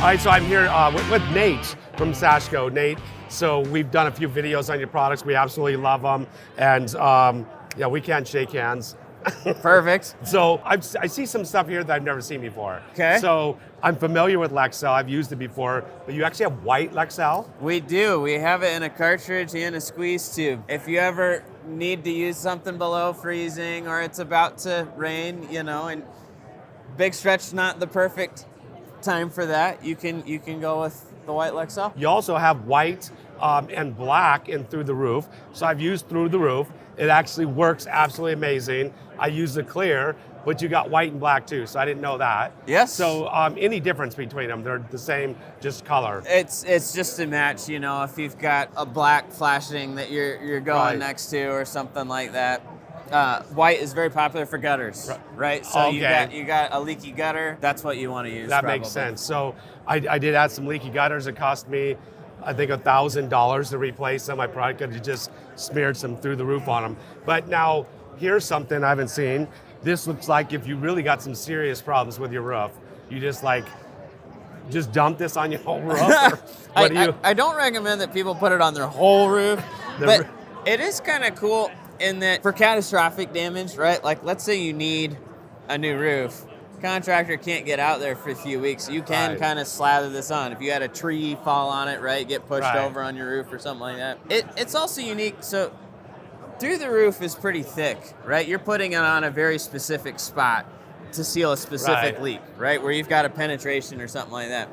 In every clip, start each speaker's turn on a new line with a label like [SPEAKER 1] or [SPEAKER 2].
[SPEAKER 1] All right, so I'm here with Nate from SashCo. Nate, so we've done a few videos on your products. We absolutely love them. And yeah, we can't shake hands.
[SPEAKER 2] Perfect.
[SPEAKER 1] So I see some stuff here that I've never seen before.
[SPEAKER 2] Okay.
[SPEAKER 1] So I'm familiar with Lexel. I've used it before, but you actually have white Lexel?
[SPEAKER 2] We do. We have it in a cartridge and a squeeze tube. If you ever need to use something below freezing or it's about to rain, you know, and big stretch not the perfect time for that, you can go with the white Lexel.
[SPEAKER 1] You also have white and black in Through the Roof. So I've used Through the Roof. It actually works absolutely amazing. I use the clear, but you got white and black too, so I didn't know that.
[SPEAKER 2] Yes.
[SPEAKER 1] So any difference between them? They're the same, just color.
[SPEAKER 2] It's just a match, you know, if you've got a black flashing that you're going
[SPEAKER 1] Right.
[SPEAKER 2] next to or something like that. White is very popular for gutters, right? So
[SPEAKER 1] Okay.
[SPEAKER 2] you got a leaky gutter, that's what you want to use.
[SPEAKER 1] That
[SPEAKER 2] probably.
[SPEAKER 1] makes sense. So I did add some leaky gutters. It cost me, I think, $1,000 to replace them. I probably could have just smeared some Through the Roof on them. But now, here's something I haven't seen. This looks like if you really got some serious problems with your roof, you just dump this on your whole roof?
[SPEAKER 2] I don't recommend that people put it on their whole roof, but it is kind of cool in that for catastrophic damage, right? Like, let's say you need a new roof. Contractor can't get out there for a few weeks. You can kind of slather this on. If you had a tree fall on it, right, get pushed over on your roof or something like that. It's also unique. So Through the Roof is pretty thick, right? You're putting it on a very specific spot to seal a specific leak, right? Where you've got a penetration or something like that.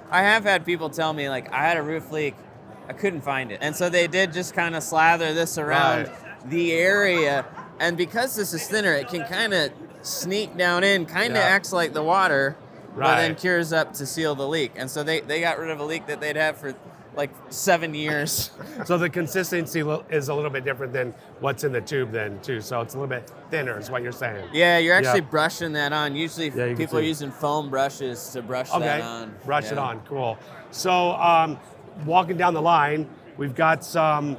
[SPEAKER 2] I have had people tell me, like, I had a roof leak, I couldn't find it. And so they did just kind of slather this around the area. And because this is thinner, it can kind of sneak down in, kind of acts like the water, but then cures up to seal the leak. And so they got rid of a leak that they'd had for like 7 years.
[SPEAKER 1] So the consistency is a little bit different than what's in the tube then too. So it's a little bit thinner is what you're saying.
[SPEAKER 2] Yeah, you're actually brushing that on. Usually people are
[SPEAKER 1] see.
[SPEAKER 2] using foam brushes to brush that on.
[SPEAKER 1] Brush it on, cool. So walking down the line, we've got some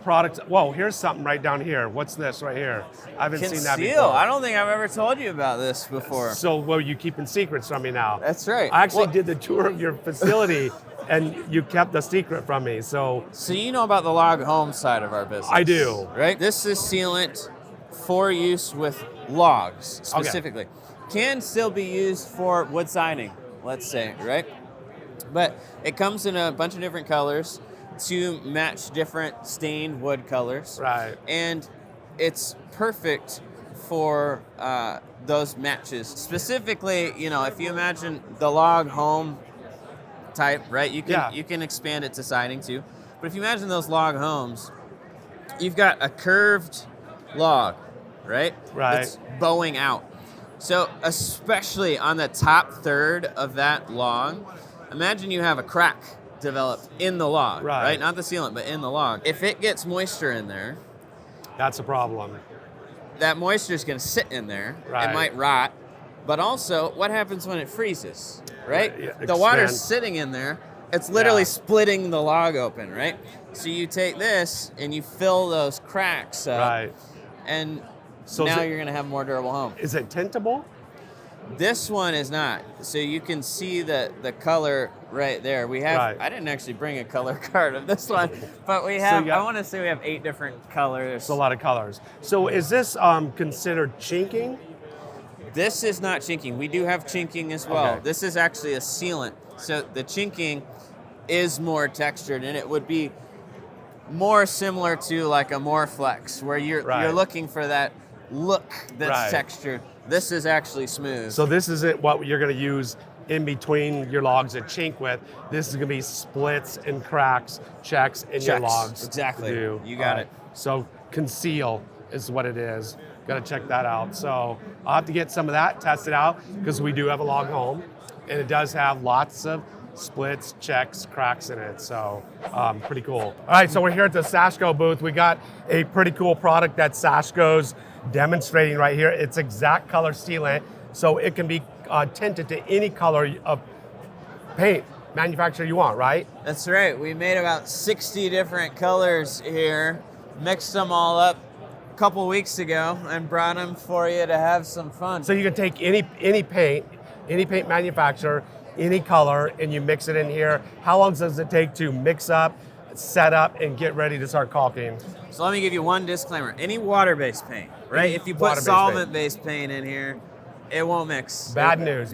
[SPEAKER 1] products. Whoa, here's something right down here. What's this right here? I haven't seen that before.
[SPEAKER 2] I don't think I've ever told you about this before.
[SPEAKER 1] So, well, you keeping secrets from me now.
[SPEAKER 2] That's right.
[SPEAKER 1] I actually did the tour of your facility, and you kept the secret from me. So
[SPEAKER 2] you know about the log home side of our business.
[SPEAKER 1] I do.
[SPEAKER 2] Right? This is sealant for use with logs specifically. Can still be used for wood siding, let's say, right? But it comes in a bunch of different colors to match different stained wood colors.
[SPEAKER 1] Right.
[SPEAKER 2] And it's perfect for those matches. Specifically, you know, if you imagine the log home type, right? You can expand it to siding too. But if you imagine those log homes, you've got a curved log, right?
[SPEAKER 1] Right.
[SPEAKER 2] It's bowing out. So especially on the top third of that log, imagine you have a crack developed in the log, right? Not the sealant, but in the log. If it gets moisture in there,
[SPEAKER 1] that's a problem.
[SPEAKER 2] That moisture is going to sit in there.
[SPEAKER 1] Right.
[SPEAKER 2] It might rot. But also, what happens when it freezes, right?
[SPEAKER 1] Yeah,
[SPEAKER 2] the water's sitting in there. It's literally splitting the log open, right? So you take this and you fill those cracks up, and so now you're going to have a more durable home.
[SPEAKER 1] Is it tintable?
[SPEAKER 2] This one is not. So you can see the color right there. We have, I didn't actually bring a color card of this one, but we have, I want to say we have 8 different colors.
[SPEAKER 1] It's a lot of colors. So is this considered chinking?
[SPEAKER 2] This is not chinking. We do have chinking as well. This is actually a sealant. So the chinking is more textured, and it would be more similar to like a Moreflex, where you're looking for that look that's textured. This is actually smooth. So
[SPEAKER 1] this isn't what you're going to use in between your logs that chink with. This is going to be splits and cracks, checks in your logs.
[SPEAKER 2] Exactly. You got it.
[SPEAKER 1] So conceal is what it is. Got to check that out. So I'll have to get some of that tested out because we do have a log home, and it does have lots of splits, checks, cracks in it. So pretty cool. All right, so we're here at the SashCo booth. We got a pretty cool product that SashCo's demonstrating right here. It's exact color sealant, so it can be tinted to any color of paint manufacturer you want, right?
[SPEAKER 2] That's right. We made about 60 different colors here, mixed them all up a couple weeks ago, and brought them for you to have some fun.
[SPEAKER 1] So you can take any paint manufacturer, any color, and you mix it in here. How long does it take to mix up, set up, and get ready to start caulking?
[SPEAKER 2] So let me give you one disclaimer. Any water-based paint, right? If you put solvent-based paint in here, it won't mix.
[SPEAKER 1] Bad news.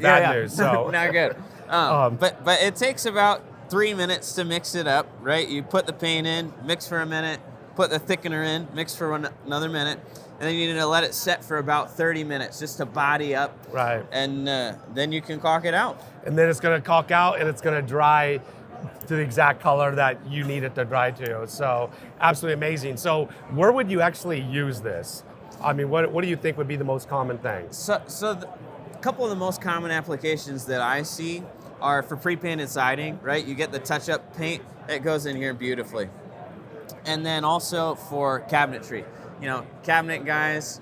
[SPEAKER 1] So
[SPEAKER 2] not good. But it takes about 3 minutes to mix it up, right? You put the paint in, mix for a minute, put the thickener in, mix for another minute, and then you need to let it set for about 30 minutes just to body up.
[SPEAKER 1] Right.
[SPEAKER 2] And then you can caulk it out.
[SPEAKER 1] And then it's going to caulk out, and it's going to dry to the exact color that you need it to dry to. So absolutely amazing. So where would you actually use this? I mean, what do you think would be the most common things?
[SPEAKER 2] A couple of the most common applications that I see are for pre-painted siding, right? You get the touch-up paint that goes in here beautifully. And then also for cabinetry. You know, cabinet guys,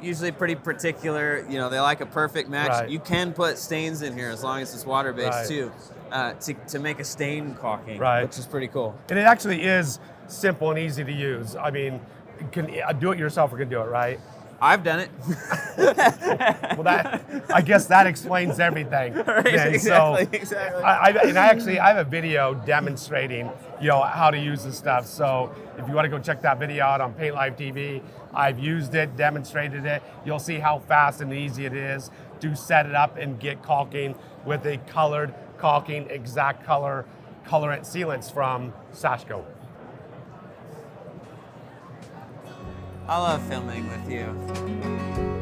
[SPEAKER 2] usually pretty particular, you know, they like a perfect match.
[SPEAKER 1] Right.
[SPEAKER 2] You can put stains in here as long as it's water-based too, to make a stain caulking, which is pretty cool.
[SPEAKER 1] And it actually is simple and easy to use. I mean, a do-it-yourselfer can do it, right?
[SPEAKER 2] I've done it.
[SPEAKER 1] Well, I guess that explains everything.
[SPEAKER 2] Right, exactly.
[SPEAKER 1] I have a video demonstrating, you know, how to use this stuff. So if you want to go check that video out on Paint Live TV, I've used it, demonstrated it. You'll see how fast and easy it is to set it up and get caulking with a colored caulking, exact colorant sealants from SashCo.
[SPEAKER 2] I love filming with you.